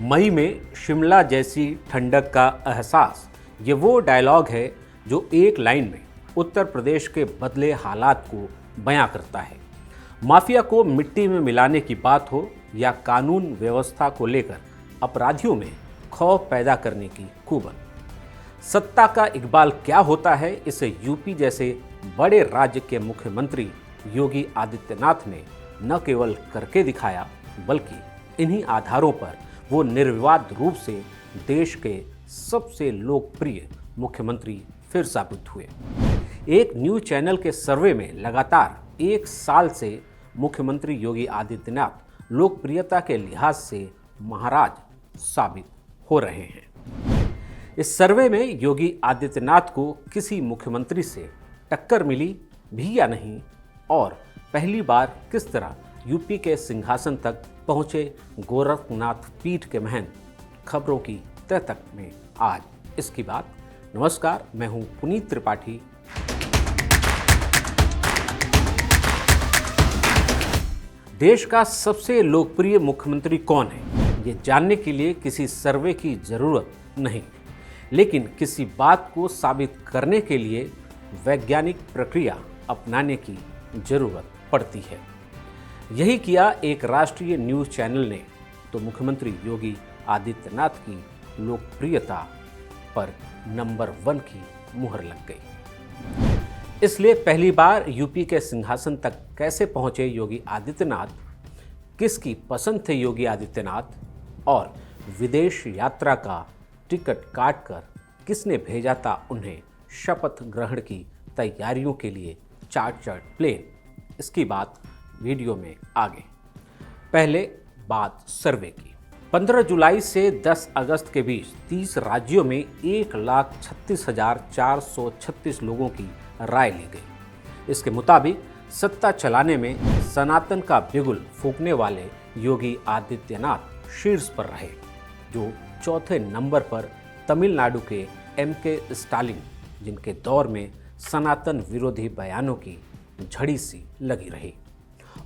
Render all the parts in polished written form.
मई में शिमला जैसी ठंडक का एहसास, ये वो डायलॉग है जो एक लाइन में उत्तर प्रदेश के बदले हालात को बयां करता है। माफिया को मिट्टी में मिलाने की बात हो या कानून व्यवस्था को लेकर अपराधियों में खौफ पैदा करने की कुबन, सत्ता का इकबाल क्या होता है, इसे यूपी जैसे बड़े राज्य के मुख्यमंत्री योगी आदित्यनाथ ने न केवल करके दिखाया, बल्कि इन्हीं आधारों पर वो निर्विवाद रूप से देश के सबसे लोकप्रिय मुख्यमंत्री फिर साबित हुए। एक न्यूज चैनल के सर्वे में लगातार एक साल से मुख्यमंत्री योगी आदित्यनाथ लोकप्रियता के लिहाज से महाराज साबित हो रहे हैं। इस सर्वे में योगी आदित्यनाथ को किसी मुख्यमंत्री से टक्कर मिली भी या नहीं, और पहली बार किस तरह यूपी के सिंहासन तक पहुंचे गोरखनाथ पीठ के महंत, खबरों की तह तक में आज इसकी बात। नमस्कार, मैं हूं पुनीत त्रिपाठी। देश का सबसे लोकप्रिय मुख्यमंत्री कौन है, ये जानने के लिए किसी सर्वे की जरूरत नहीं, लेकिन किसी बात को साबित करने के लिए वैज्ञानिक प्रक्रिया अपनाने की जरूरत पड़ती है। यही किया एक राष्ट्रीय न्यूज चैनल ने, तो मुख्यमंत्री योगी आदित्यनाथ की लोकप्रियता पर नंबर 1 की मुहर लग गई। इसलिए पहली बार यूपी के सिंहासन तक कैसे पहुंचे योगी आदित्यनाथ, किसकी पसंद थे योगी आदित्यनाथ, और विदेश यात्रा का टिकट काटकर किसने भेजा था उन्हें शपथ ग्रहण की तैयारियों के लिए चार्टर्ड प्लेन, इसकी बात वीडियो में आगे। पहले बात सर्वे की। 15 जुलाई से 10 अगस्त के बीच 30 राज्यों में 1,36,436 लोगों की राय ली गई। इसके मुताबिक सत्ता चलाने में सनातन का बिगुल फूंकने वाले योगी आदित्यनाथ शीर्ष पर रहे, जो चौथे नंबर पर तमिलनाडु के MK स्टालिन, जिनके दौर में सनातन विरोधी बयानों की झड़ी सी लगी रही।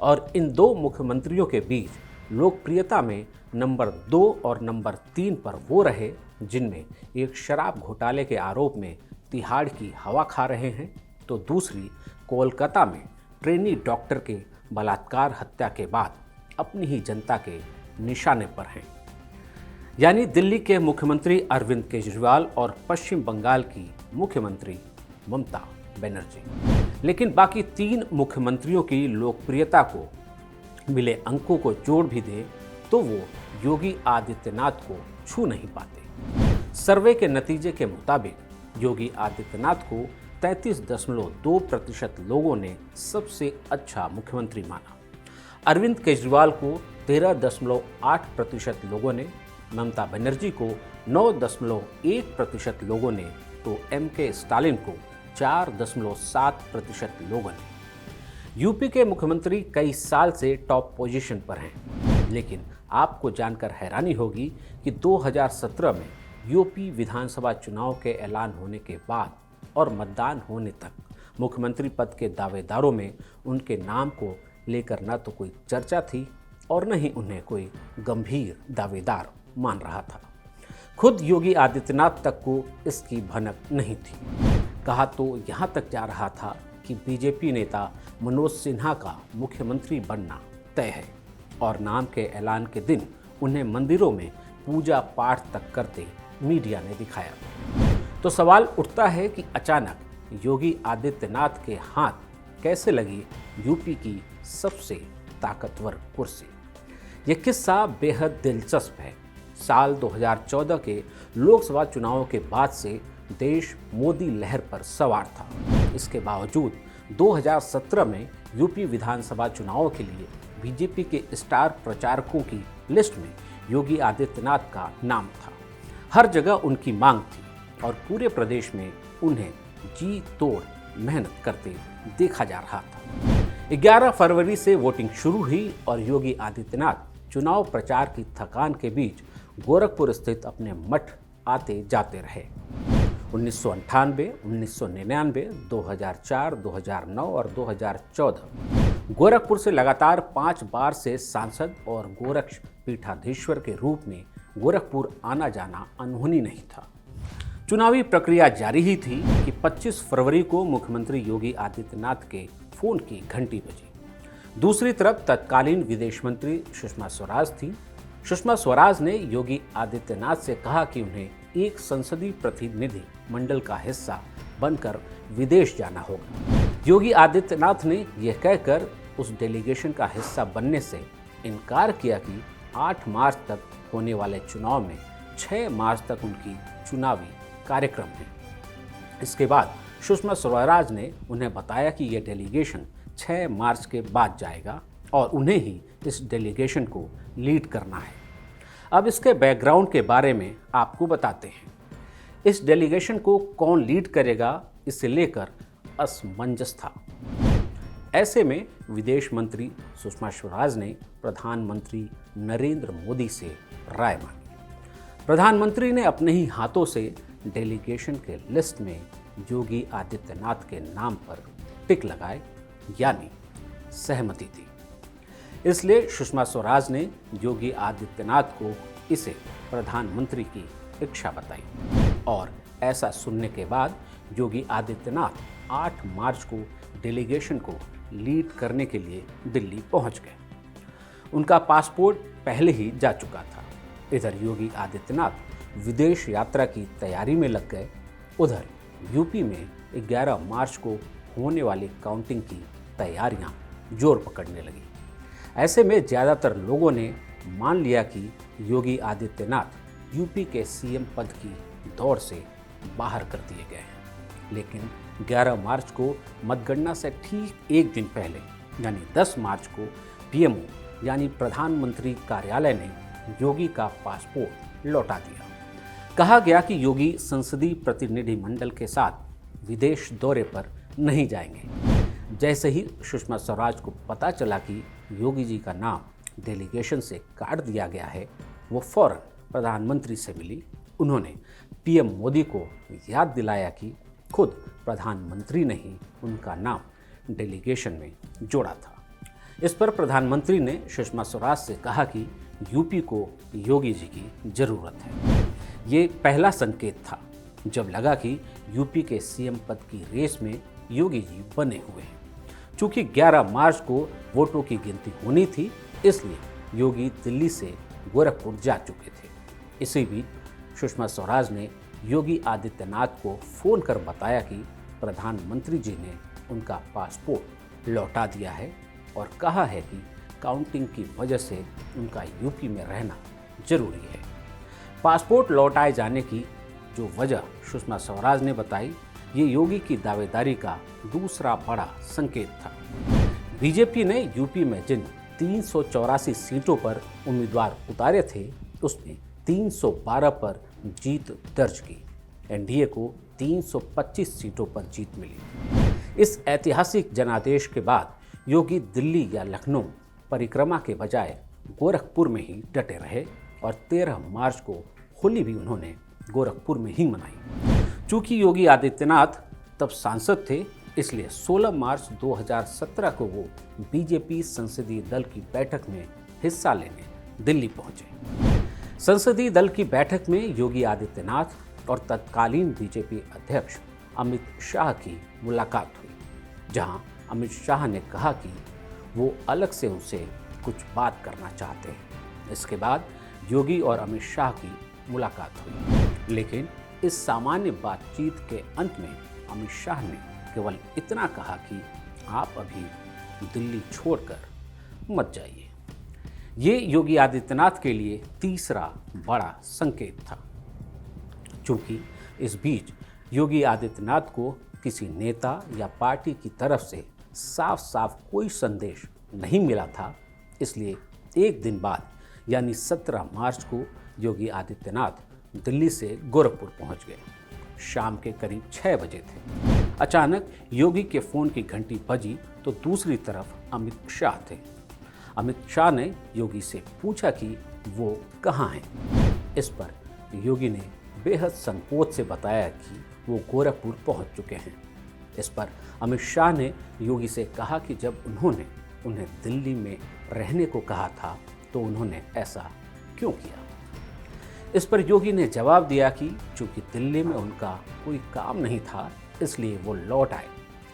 और इन दो मुख्यमंत्रियों के बीच लोकप्रियता में नंबर 2 और नंबर 3 पर वो रहे जिनमें एक शराब घोटाले के आरोप में तिहाड़ की हवा खा रहे हैं, तो दूसरी कोलकाता में ट्रेनी डॉक्टर के बलात्कार हत्या के बाद अपनी ही जनता के निशाने पर हैं, यानी दिल्ली के मुख्यमंत्री अरविंद केजरीवाल और पश्चिम बंगाल की मुख्यमंत्री ममता बनर्जी। लेकिन बाकी 3 मुख्यमंत्रियों की लोकप्रियता को मिले अंकों को जोड़ भी दें तो वो योगी आदित्यनाथ को छू नहीं पाते। सर्वे के नतीजे के मुताबिक योगी आदित्यनाथ को 33.2% लोगों ने सबसे अच्छा मुख्यमंत्री माना, अरविंद केजरीवाल को 13.8% लोगों ने, ममता बनर्जी को 9.1% लोगों ने, तो MK स्टालिन को 4.7% लोगों ने। यूपी के मुख्यमंत्री कई साल से टॉप पोजीशन पर हैं, लेकिन आपको जानकर हैरानी होगी कि 2017 में यूपी विधानसभा चुनाव के ऐलान होने के बाद और मतदान होने तक मुख्यमंत्री पद के दावेदारों में उनके नाम को लेकर न तो कोई चर्चा थी और न ही उन्हें कोई गंभीर दावेदार मान रहा था। खुद योगी आदित्यनाथ तक को इसकी भनक नहीं थी। कहा तो यहाँ तक जा रहा था कि बीजेपी नेता मनोज सिन्हा का मुख्यमंत्री बनना तय है, और नाम के ऐलान के दिन उन्हें मंदिरों में पूजा पाठ तक करते मीडिया ने दिखाया। तो सवाल उठता है कि अचानक योगी आदित्यनाथ के हाथ कैसे लगी यूपी की सबसे ताकतवर कुर्सी। ये किस्सा बेहद दिलचस्प है। साल 2014 के लोकसभा चुनावों के बाद से देश मोदी लहर पर सवार था। इसके बावजूद 2017 में यूपी विधानसभा चुनावों के लिए बीजेपी के स्टार प्रचारकों की लिस्ट में योगी आदित्यनाथ का नाम था। हर जगह उनकी मांग थी और पूरे प्रदेश में उन्हें जी तोड़ मेहनत करते देखा जा रहा था। 11 फरवरी से वोटिंग शुरू हुई और योगी आदित्यनाथ चुनाव प्रचार की थकान के बीच गोरखपुर स्थित अपने मठ आते जाते रहे। 1998, 1999, 2004, 2009 और 2014 गोरखपुर से लगातार 5 बार से सांसद और गोरक्ष पीठाधीश्वर के रूप में गोरखपुर आना जाना अनहोनी नहीं था। चुनावी प्रक्रिया जारी ही थी कि 25 फरवरी को मुख्यमंत्री योगी आदित्यनाथ के फोन की घंटी बजी। दूसरी तरफ तत्कालीन विदेश मंत्री सुषमा स्वराज थी। सुषमा स्वराज ने योगी आदित्यनाथ से कहा कि उन्हें एक संसदीय प्रतिनिधि मंडल का हिस्सा बनकर विदेश जाना होगा। योगी आदित्यनाथ ने यह कहकर उस डेलीगेशन का हिस्सा बनने से इनकार किया कि 8 मार्च तक होने वाले चुनाव में 6 मार्च तक उनकी चुनावी कार्यक्रम है। इसके बाद सुषमा स्वराज ने उन्हें बताया कि यह डेलीगेशन 6 मार्च के बाद जाएगा और उन्हें ही इस डेलीगेशन को लीड करना है। अब इसके बैकग्राउंड के बारे में आपको बताते हैं। इस डेलीगेशन को कौन लीड करेगा, इसे लेकर असमंजस था। ऐसे में विदेश मंत्री सुषमा स्वराज ने प्रधानमंत्री नरेंद्र मोदी से राय मांगी। प्रधानमंत्री ने अपने ही हाथों से डेलीगेशन के लिस्ट में योगी आदित्यनाथ के नाम पर टिक लगाए, यानी सहमति दी। इसलिए सुषमा स्वराज ने योगी आदित्यनाथ को इसे प्रधानमंत्री की इच्छा बताई और ऐसा सुनने के बाद योगी आदित्यनाथ 8 मार्च को डेलीगेशन को लीड करने के लिए दिल्ली पहुंच गए। उनका पासपोर्ट पहले ही जा चुका था। इधर योगी आदित्यनाथ विदेश यात्रा की तैयारी में लग गए। उधर यूपी में 11 मार्च को होने वाली काउंटिंग की तैयारियां जोर पकड़ने लगी। ऐसे में ज़्यादातर लोगों ने मान लिया कि योगी आदित्यनाथ यूपी के सीएम पद की दौड़ से बाहर कर दिए गए हैं। लेकिन 11 मार्च को मतगणना से ठीक एक दिन पहले यानी 10 मार्च को पीएमओ यानी प्रधानमंत्री कार्यालय ने योगी का पासपोर्ट लौटा दिया। कहा गया कि योगी संसदीय प्रतिनिधि मंडल के साथ विदेश दौरे पर नहीं जाएंगे। जैसे ही सुषमा स्वराज को पता चला कि योगी जी का नाम डेलीगेशन से काट दिया गया है, वो फौरन प्रधानमंत्री से मिली। उन्होंने पीएम मोदी को याद दिलाया कि खुद प्रधानमंत्री ने ही उनका नाम डेलीगेशन में जोड़ा था। इस पर प्रधानमंत्री ने सुषमा स्वराज से कहा कि यूपी को योगी जी की जरूरत है। ये पहला संकेत था जब लगा कि यूपी के सीएम पद की रेस में योगी जी बने हुए हैं। चूंकि 11 मार्च को वोटों की गिनती होनी थी, इसलिए योगी दिल्ली से गोरखपुर जा चुके थे। इसी बीच सुषमा स्वराज ने योगी आदित्यनाथ को फोन कर बताया कि प्रधानमंत्री जी ने उनका पासपोर्ट लौटा दिया है और कहा है कि काउंटिंग की वजह से उनका यूपी में रहना जरूरी है। पासपोर्ट लौटाए जाने की जो वजह सुषमा स्वराज ने बताई, ये योगी की दावेदारी का दूसरा बड़ा संकेत था। बीजेपी ने यूपी में जिन 384 सीटों पर उम्मीदवार उतारे थे, उसमें 312 पर जीत दर्ज की। एनडीए को 325 सीटों पर जीत मिली। इस ऐतिहासिक जनादेश के बाद योगी दिल्ली या लखनऊ परिक्रमा के बजाय गोरखपुर में ही डटे रहे और 13 मार्च को होली भी उन्होंने गोरखपुर में ही मनाई। चूंकि योगी आदित्यनाथ तब सांसद थे, इसलिए 16 मार्च 2017 को वो बीजेपी संसदीय दल की बैठक में हिस्सा लेने दिल्ली पहुंचे। संसदीय दल की बैठक में योगी आदित्यनाथ और तत्कालीन बीजेपी अध्यक्ष अमित शाह की मुलाकात हुई, जहां अमित शाह ने कहा कि वो अलग से उनसे कुछ बात करना चाहते हैं। इसके बाद योगी और अमित शाह की मुलाकात हुई, लेकिन इस सामान्य बातचीत के अंत में अमित शाह ने केवल इतना कहा कि आप अभी दिल्ली छोड़कर मत जाइए। ये योगी आदित्यनाथ के लिए तीसरा बड़ा संकेत था। चूंकि इस बीच योगी आदित्यनाथ को किसी नेता या पार्टी की तरफ से साफ साफ कोई संदेश नहीं मिला था, इसलिए एक दिन बाद यानी 17 मार्च को योगी आदित्यनाथ दिल्ली से गोरखपुर पहुंच गए। शाम के करीब 6 बजे थे। अचानक योगी के फ़ोन की घंटी बजी तो दूसरी तरफ अमित शाह थे। अमित शाह ने योगी से पूछा कि वो कहाँ हैं। इस पर योगी ने बेहद संकोच से बताया कि वो गोरखपुर पहुंच चुके हैं। इस पर अमित शाह ने योगी से कहा कि जब उन्होंने उन्हें दिल्ली में रहने को कहा था तो उन्होंने ऐसा क्यों किया। इस पर योगी ने जवाब दिया कि चूंकि दिल्ली में उनका कोई काम नहीं था इसलिए वो लौट आए।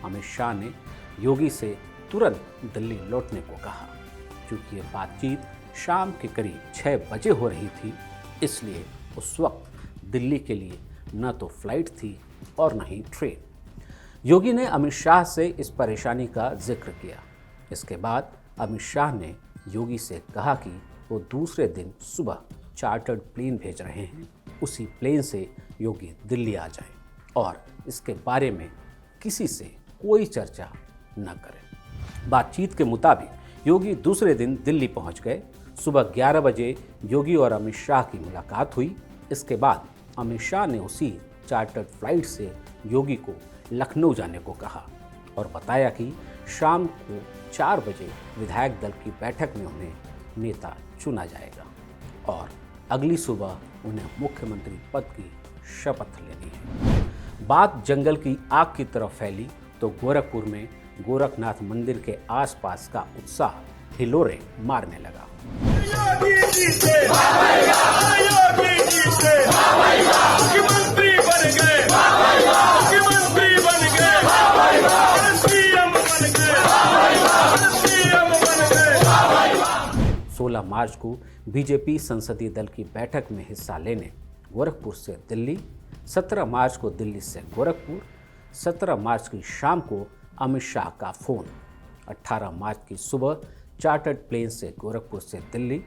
अमित शाह ने योगी से तुरंत दिल्ली लौटने को कहा। चूंकि ये बातचीत शाम के करीब 6 बजे हो रही थी इसलिए उस वक्त दिल्ली के लिए न तो फ्लाइट थी और न ही ट्रेन। योगी ने अमित शाह से इस परेशानी का जिक्र किया। इसके बाद अमित शाह ने योगी से कहा कि वो दूसरे दिन सुबह चार्टर्ड प्लेन भेज रहे हैं, उसी प्लेन से योगी दिल्ली आ जाएं और इसके बारे में किसी से कोई चर्चा न करें। बातचीत के मुताबिक योगी दूसरे दिन दिल्ली पहुंच गए। सुबह 11 बजे योगी और अमित शाह की मुलाकात हुई। इसके बाद अमित शाह ने उसी चार्टर्ड फ्लाइट से योगी को लखनऊ जाने को कहा और बताया कि शाम को 4 बजे विधायक दल की बैठक में उन्हें नेता चुना जाएगा और अगली सुबह उन्हें मुख्यमंत्री पद की शपथ लेनी है। बात जंगल की आग की तरफ फैली तो गोरखपुर में गोरखनाथ मंदिर के आसपास का उत्साह हिलोरे मारने लगा। मुख्यमंत्री बन गए, मुख्यमंत्री बन गए, सीएम बन गए, सीएम बन गए। 16 मार्च को बीजेपी संसदीय दल की बैठक में हिस्सा लेने गोरखपुर से दिल्ली, 17 मार्च को दिल्ली से गोरखपुर, 17 मार्च की शाम को अमित शाह का फोन, 18 मार्च की सुबह चार्टर्ड प्लेन से गोरखपुर से दिल्ली,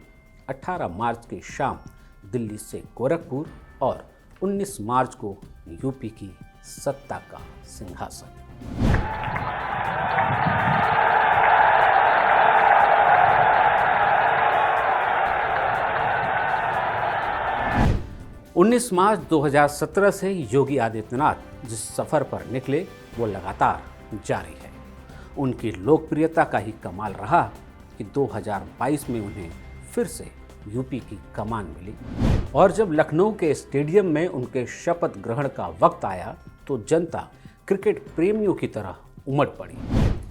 18 मार्च की शाम दिल्ली से गोरखपुर और 19 मार्च को यूपी की सत्ता का सिंहासन। उन्नीस मार्च 2017 से योगी आदित्यनाथ जिस सफर पर निकले वो लगातार जारी है। उनकी लोकप्रियता का ही कमाल रहा कि 2022 में उन्हें फिर से यूपी की कमान मिली और जब लखनऊ के स्टेडियम में उनके शपथ ग्रहण का वक्त आया तो जनता क्रिकेट प्रेमियों की तरह उमड़ पड़ी।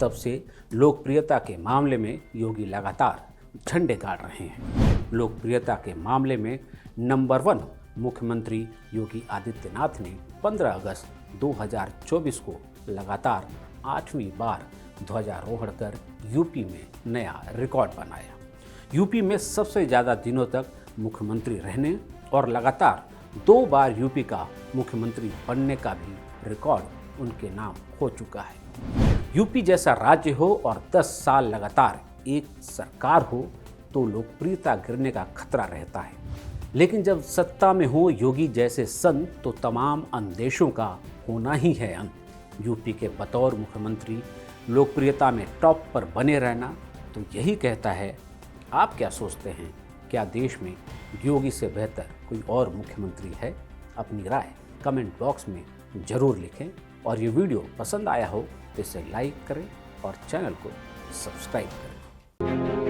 तब से लोकप्रियता के मामले में योगी लगातार झंडे गाड़ रहे हैं। लोकप्रियता के मामले में नंबर 1 मुख्यमंत्री योगी आदित्यनाथ ने 15 अगस्त 2024 को लगातार 8वीं बार ध्वजारोहण कर यूपी में नया रिकॉर्ड बनाया। यूपी में सबसे ज़्यादा दिनों तक मुख्यमंत्री रहने और लगातार 2 बार यूपी का मुख्यमंत्री बनने का भी रिकॉर्ड उनके नाम हो चुका है। यूपी जैसा राज्य हो और 10 साल लगातार एक सरकार हो तो लोकप्रियता गिरने का खतरा रहता है, लेकिन जब सत्ता में हो योगी जैसे संत तो तमाम अंदेशों का होना ही है अंत। यूपी के बतौर मुख्यमंत्री लोकप्रियता में टॉप पर बने रहना तो यही कहता है। आप क्या सोचते हैं, क्या देश में योगी से बेहतर कोई और मुख्यमंत्री है? अपनी राय कमेंट बॉक्स में ज़रूर लिखें और ये वीडियो पसंद आया हो तो इसे लाइक करें और चैनल को सब्सक्राइब करें।